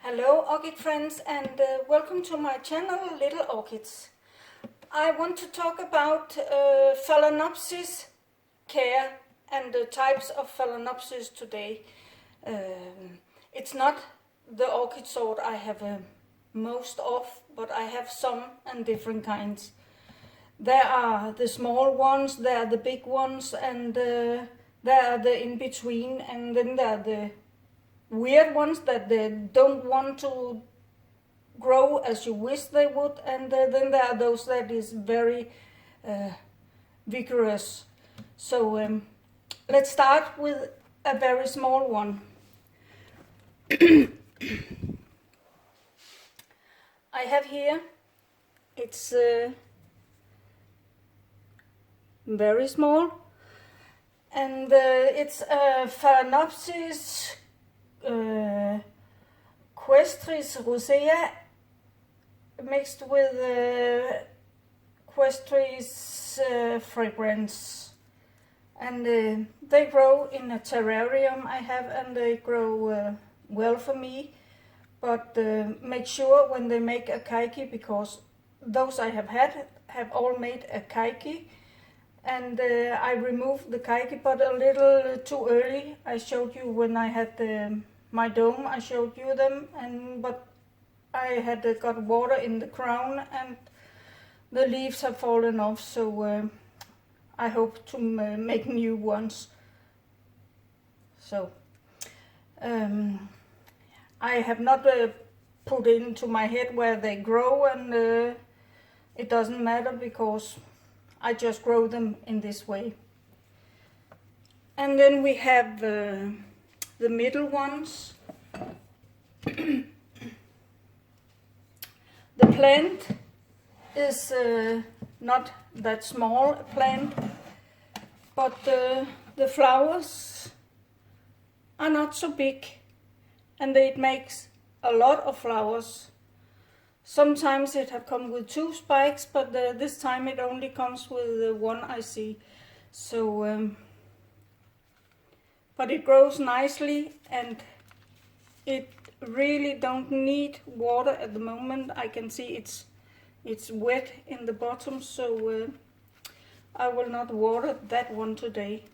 Hello orchid friends, and welcome to my channel Little Orchids. I want to talk about Phalaenopsis care and the types of Phalaenopsis today. It's not the orchid sort I have most of, but I have some and different kinds. There are the small ones, there are the big ones, and there are the in-between, and then there are the weird ones that they don't want to grow as you wish they would, and then there are those that is very vigorous. So let's start with a very small one. I have here, it's very small, and it's a Phalaenopsis Questris rosea mixed with Questris fragrance, and they grow in a terrarium I have, and they grow well for me, but make sure when they make a keiki, because those I have had have all made a keiki, and I removed the keiki but a little too early. I showed you when I had my dome, I showed you them, but I had got water in the crown and the leaves have fallen off, so I hope to make new ones. So I have not put into my head where they grow, and it doesn't matter because I just grow them in this way. And then we have the middle ones. The plant is not that small a plant, but the flowers are not so big, and it makes a lot of flowers. Sometimes it have come with 2 spikes, but this time it only comes with 1, I see. So but it grows nicely, and it really don't need water at the moment. I can see it's wet in the bottom, so I will not water that one today.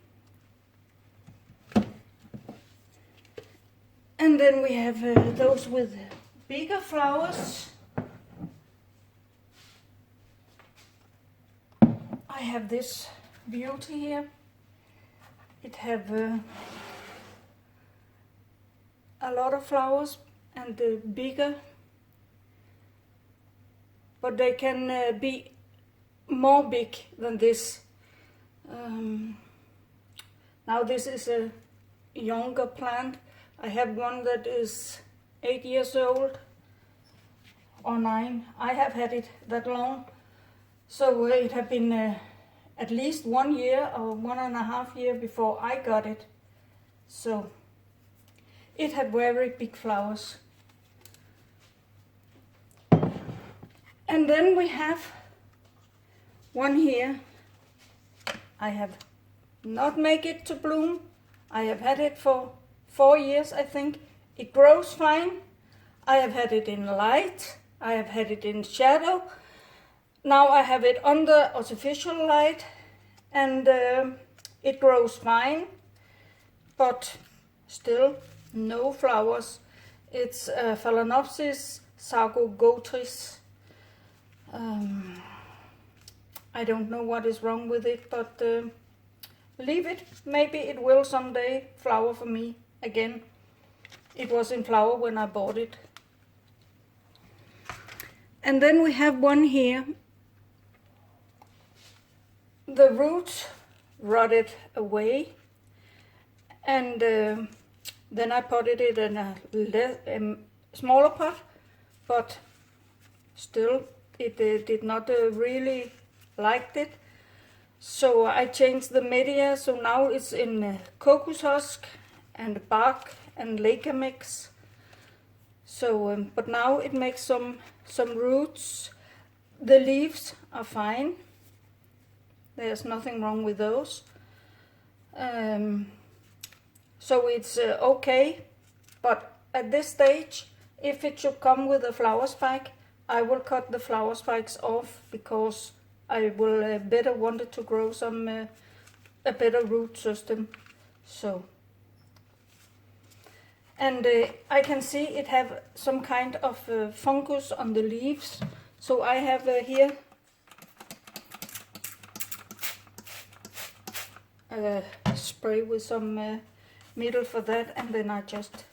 And then we have those with bigger flowers. I have this beauty here. It have a lot of flowers, and bigger, but they can be more big than this. Now this is a younger plant. I have one that is 8 years old or 9. I have had it that long, so it have been at least 1 year or 1.5 years before I got it. So it had very big flowers. And then we have one here. I have not make it to bloom. I have had it for 4 years, I think. It grows fine. I have had it in light. I have had it in shadow. Now I have it under artificial light, and it grows fine, but still no flowers. It's Phalaenopsis sarcogotris. I don't know what is wrong with it, but leave it. Maybe it will someday flower for me again. It was in flower when I bought it. And then we have one here. The roots rotted away, and then I potted it in a smaller pot, but still it did not really liked it. So I changed the media, so now it's in cocos husk and bark and leca mix. So but now it makes some roots. The leaves are fine. There's nothing wrong with those. So it's okay, but at this stage if it should come with a flower spike, I will cut the flower spikes off, because I will better want it to grow some a better root system. So, and I can see it have some kind of fungus on the leaves. So I have here spray with some metal for that, and then I just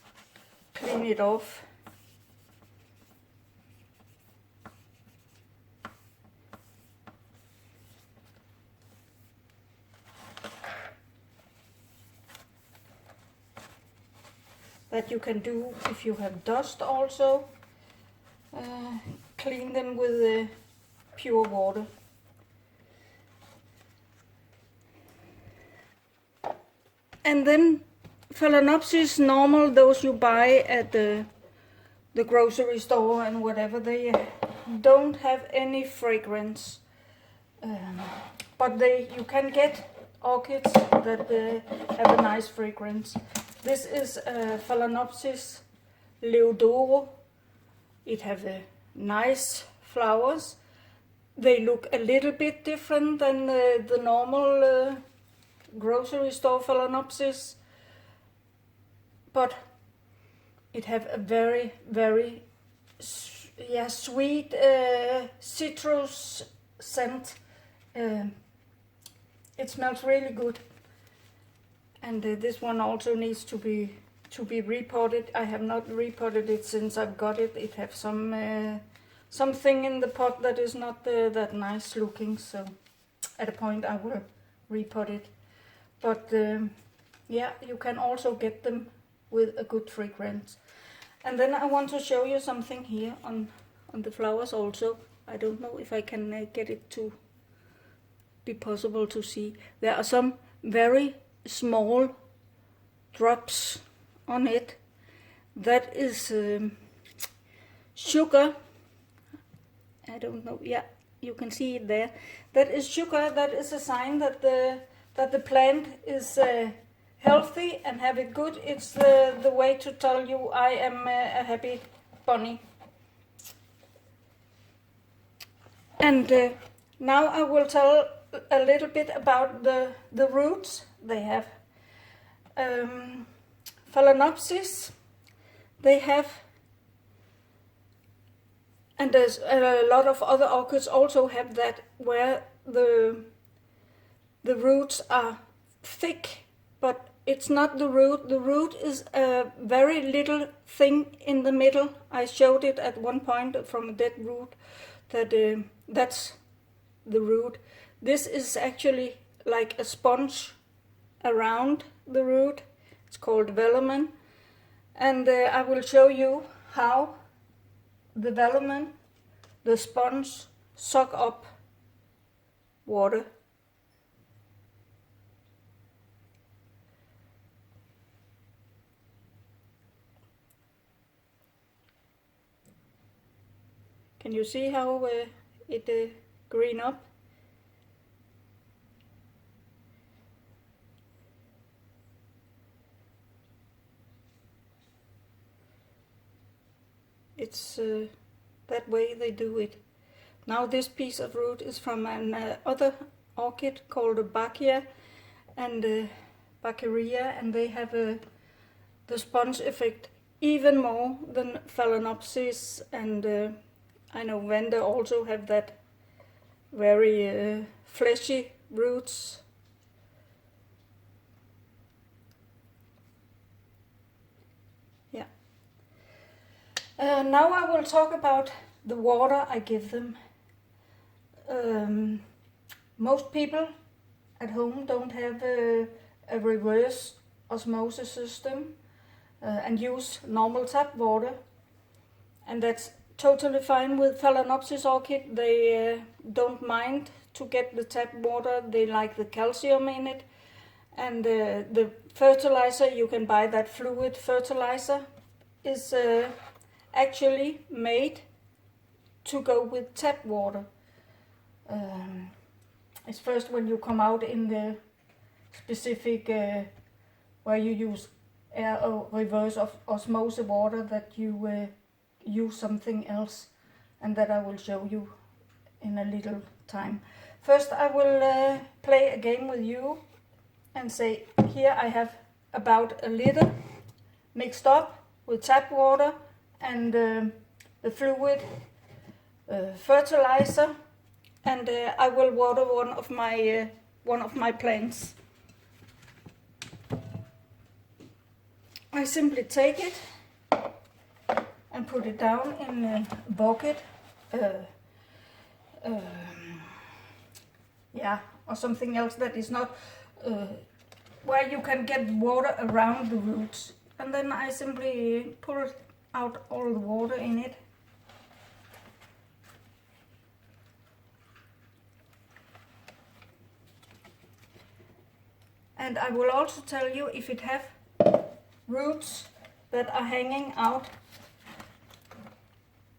clean it off. That you can do if you have dust also. Clean them with pure water. And then Phalaenopsis normal, those you buy at the grocery store and whatever, they don't have any fragrance. But you can get orchids that have a nice fragrance. This is Phalaenopsis Leodoro. It have nice flowers. They look a little bit different than the normal grocery store Phalaenopsis, but it have a very, very sweet citrus scent. It smells really good. And this one also needs to be repotted. I have not repotted it since I've got it. It have some something in the pot that is not that nice looking. So at a point I will repot it. But yeah, you can also get them with a good fragrance. And then I want to show you something here on the flowers also. I don't know if I can get it to be possible to see. There are some very small drops on it. That is sugar. I don't know. Yeah, you can see it there. That is sugar. That is a sign that the plant is healthy and have it good. It's the way to tell you I am a happy bunny. And now I will tell a little bit about the roots they have. Phalaenopsis, they have, and there's a lot of other orchids also have that, where the roots are thick, but it's not the root. The root is a very little thing in the middle. I showed it at one point from a dead root, that that's the root. This is actually like a sponge around the root. It's called velamen, and I will show you how the velamen, the sponge, suck up water. Can you see how it green up? It's that way they do it. Now this piece of root is from an other orchid called a Bacchia and Baccharia, and they have the sponge effect even more than Phalaenopsis, and I know Vanda also have that very fleshy roots. Yeah. Now I will talk about the water I give them. Most people at home don't have a reverse osmosis system and use normal tap water, and that's totally fine with Phalaenopsis orchid. They don't mind to get the tap water. They like the calcium in it, and the fertilizer, you can buy that fluid fertilizer, is actually made to go with tap water. It's first when you come out in the specific where you use air or reverse of osmosis water that you use something else, and that I will show you in a little time. First I will play a game with you and say, here I have about a liter mixed up with tap water and the fluid fertilizer, and I will water one of my plants. I simply take it and put it down in a bucket, or something else that is not where you can get water around the roots. And then I simply pull out all the water in it. And I will also tell you, if it have roots that are hanging out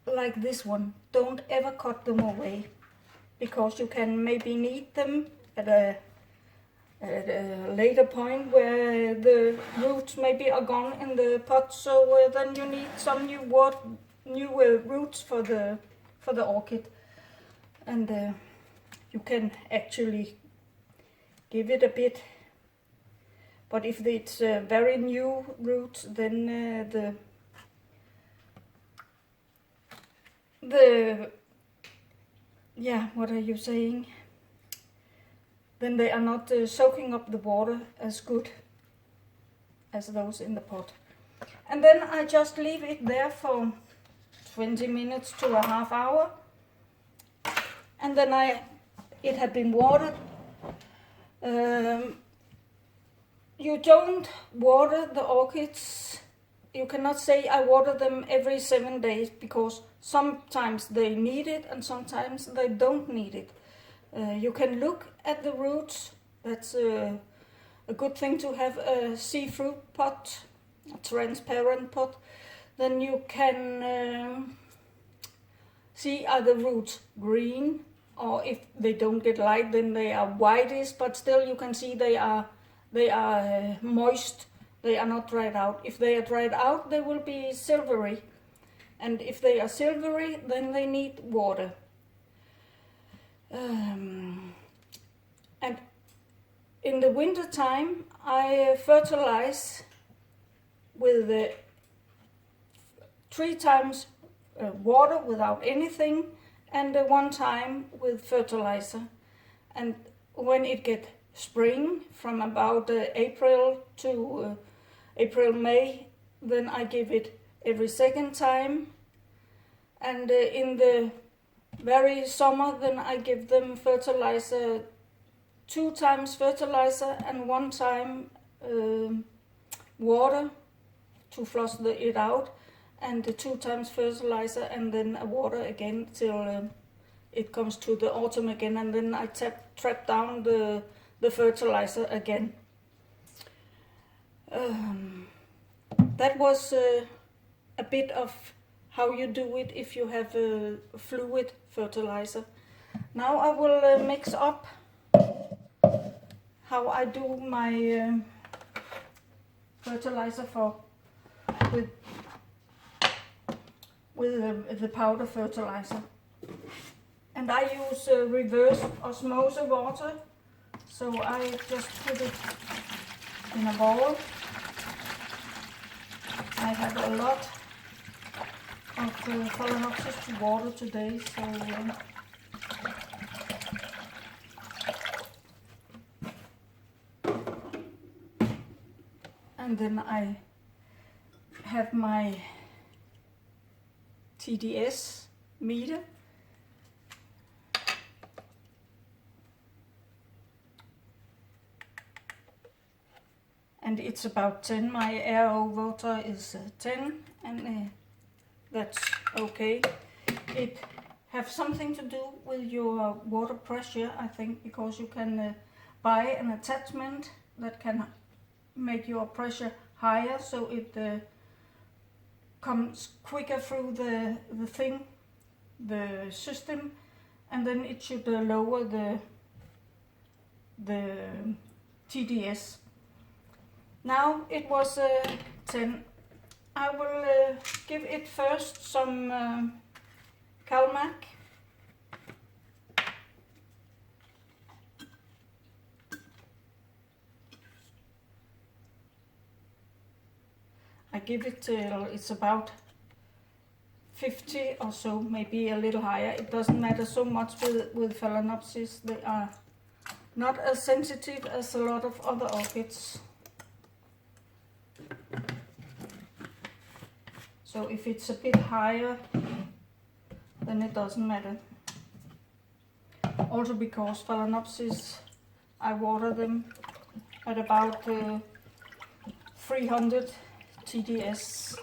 like this one, don't ever cut them away, because you can maybe need them at a later point where the roots maybe are gone in the pot, so then you need some new roots for the orchid, and you can actually give it a bit. But if it's very new roots, then what are you saying? Then they are not soaking up the water as good as those in the pot. And then I just leave it there for 20 minutes to a half hour. And then it had been watered. You don't water the orchids. You cannot say I water them every 7 days, because sometimes they need it and sometimes they don't need it. You can look at the roots. That's a good thing to have a see-through pot, a transparent pot. Then you can see, are the roots green, or if they don't get light, then they are whitish, but still you can see they are moist. They are not dried out. If they are dried out, they will be silvery. And if they are silvery, then they need water. And in the winter time, I fertilize with 3 times water without anything, and 1 time with fertilizer. And when it gets spring, from about April to May, then I give it every 2nd time. And in the very summer, then I give them fertilizer, 2 times fertilizer and 1 time water to flush it out, and 2 times fertilizer and then water again till it comes to the autumn again, and then I trap down the fertilizer again. That was a bit of how you do it if you have a fluid fertilizer. Now I will mix up how I do my fertilizer with the powder fertilizer. And I use reverse osmosis water. So I just put it in a bowl. I have a lot of Phalaenopsis to water today, so and then I have my TDS meter. And it's about 10. My RO water is 10, and that's okay. It has something to do with your water pressure, I think, because you can buy an attachment that can make your pressure higher, so it comes quicker through the system, and then it should lower the TDS. Now it was 10, I will give it first some Calmac. I give it till it's about 50 or so, maybe a little higher. It doesn't matter so much with Phalaenopsis. They are not as sensitive as a lot of other orchids. So if it's a bit higher, then it doesn't matter. Also because Phalaenopsis, I water them at about 300 TDS,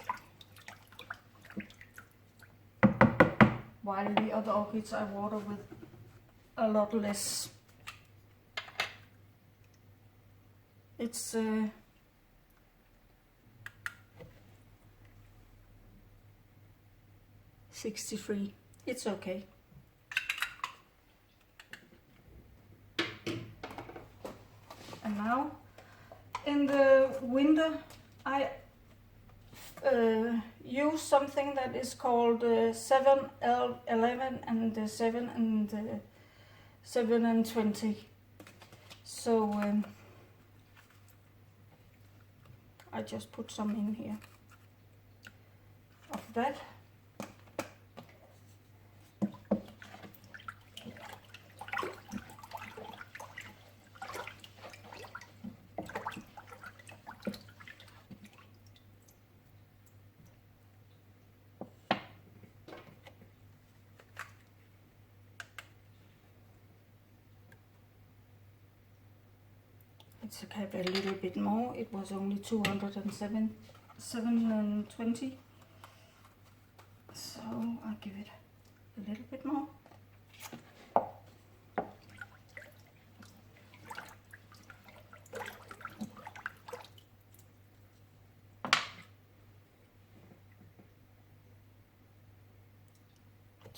while the other orchids I water with a lot less. It's 63. It's okay. And now in the winter I use something that is called 7L11 and 7 and 20. So I just put some in here of that. Let's have a little bit more. It was only 207, 720. So I'll give it a little bit more.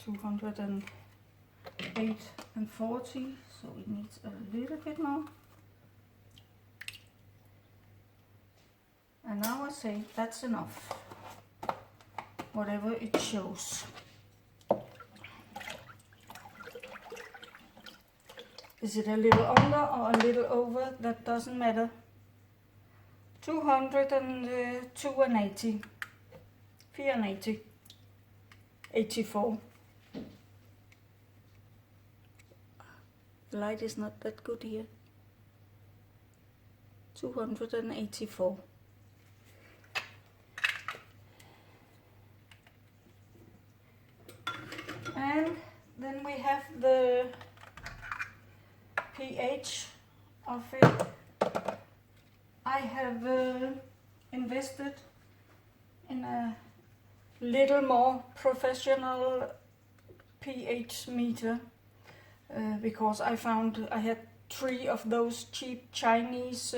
$208 and 40, so it needs a little bit more. And now I say that's enough, whatever it shows. Is it a little under or a little over? That doesn't matter. 202 and 80. 480. 84. The light is not that good here. 284. And then we have the pH of it. I have invested in a little more professional pH meter because I found I had 3 of those cheap Chinese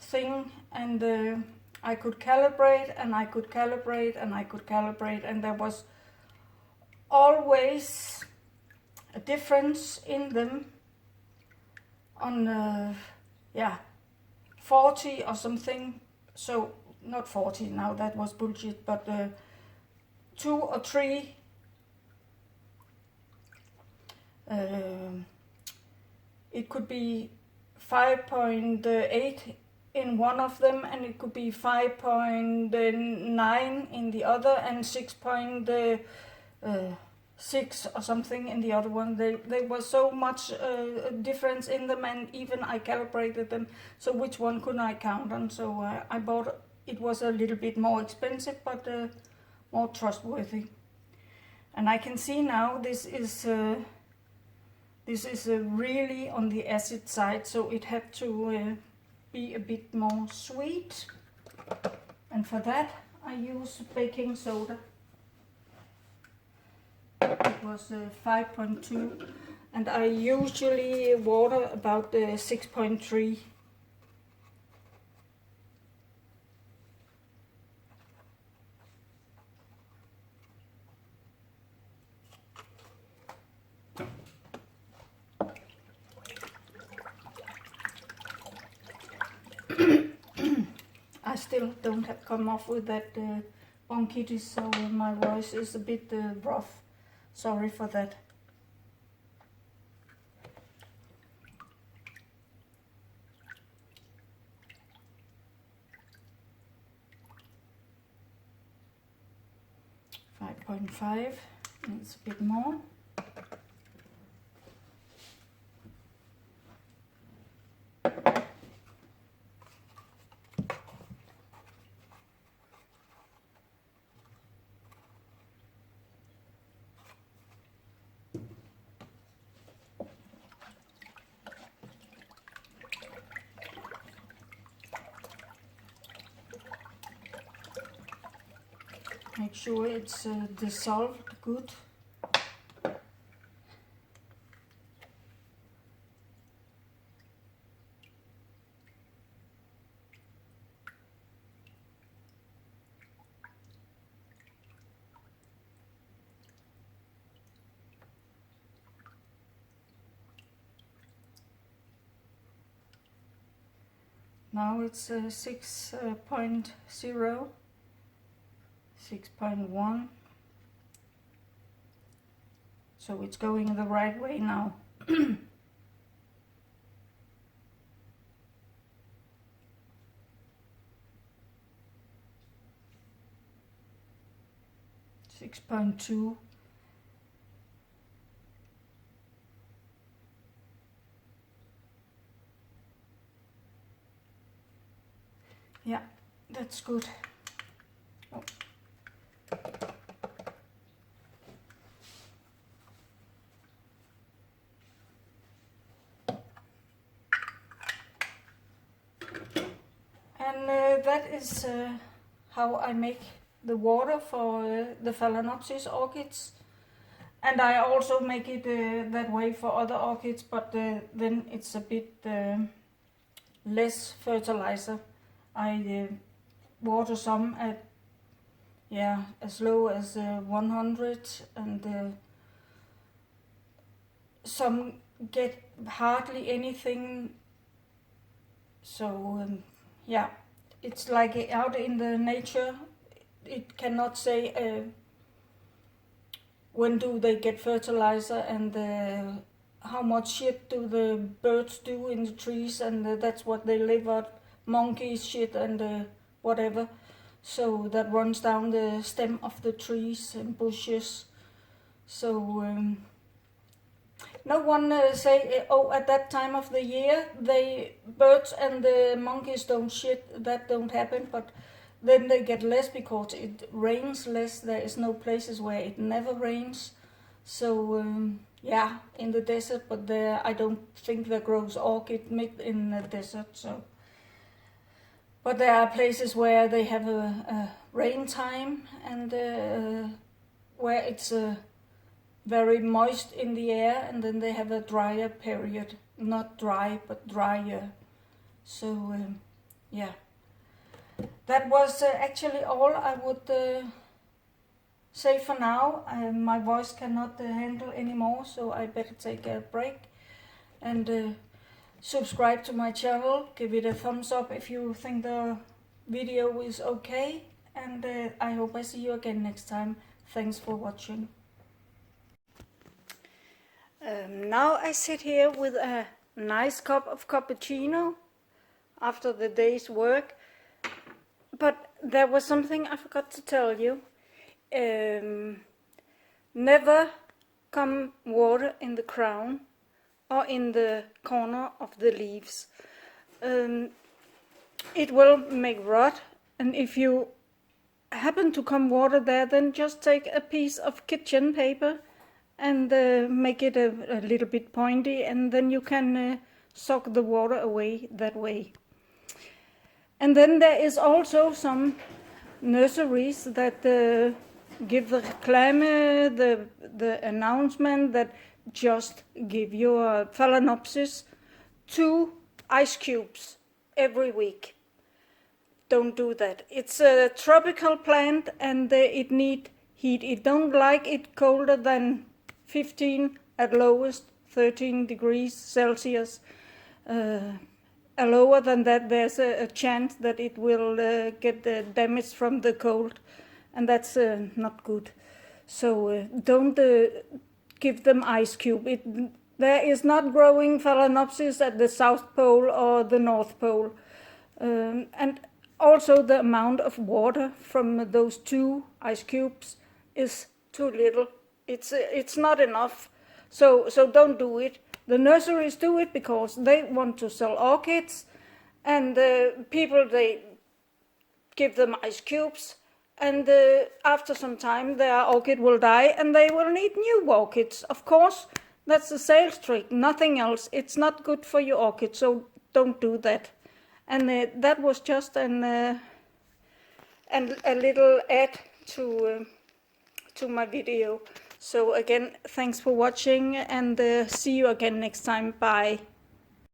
thing, and I could calibrate and I could calibrate and I could calibrate, and there was always a difference in them on 40 or something. So not 40 now, that was bullshit, but 2 or 3 it could be 5.8 in one of them, and it could be 5.9 in the other, and 6.6 or something in the other one. There was so much difference in them, and even I calibrated them, so which one could I count on? So I bought, it was a little bit more expensive, but more trustworthy. And I can see now this is really on the acid side, so it had to be a bit more sweet, and for that I use baking soda. It was 5.2, and I usually water about 6.3. I still don't have come off with that bronchitis, so my voice is a bit rough. Sorry for that. .5 needs a bit more. Make sure it's dissolved good. Now it's 6.0, 6.1, so it's going the right way now. 6.2. Yeah, that's good. Oh. And that is how I make the water for the Phalaenopsis orchids. And I also make it that way for other orchids, but then it's a bit less fertilizer. I water some at as low as 100, and some get hardly anything. So yeah, it's like out in the nature. It cannot say when do they get fertilizer and how much shit do the birds do in the trees, and that's what they live on. Monkeys shit and whatever, so that runs down the stem of the trees and bushes. So no one say, oh, at that time of the year they birds and the monkeys don't shit. That don't happen, but then they get less because it rains less. There is no places where it never rains. So yeah, in the desert, but there I don't think there grows orchid mid in the desert. So. But there are places where they have a rain time and where it's very moist in the air, and then they have a drier period. Not dry, but drier. So, yeah. That was actually all I would say for now. My voice cannot handle anymore, so I better take a break. And subscribe to my channel, give it a thumbs up if you think the video is okay, and I hope I see you again next time. Thanks for watching. Now I sit here with a nice cup of cappuccino after the day's work, but there was something I forgot to tell you. Never come water in the crown or in the corner of the leaves. It will make rot, and if you happen to come water there, then just take a piece of kitchen paper and make it a little bit pointy, and then you can suck the water away that way. And then there is also some nurseries that give the reclame, the announcement that just give your Phalaenopsis 2 ice cubes every week. Don't do that. It's a tropical plant and it needs heat. It don't like it colder than 15, at lowest 13 degrees Celsius. lower than that, there's a chance that it will get damaged from the cold, and that's not good. So don't give them ice cube. There is not growing Phalaenopsis at the South Pole or the North Pole. And also the amount of water from those 2 ice cubes is too little. It's not enough. So don't do it. The nurseries do it because they want to sell orchids, and people, they give them ice cubes, and after some time their orchid will die and they will need new orchids. Of course, that's a sales trick, nothing else. It's not good for your orchid, so don't do that. And that was just a little add to my video. So again, thanks for watching, and see you again next time. Bye.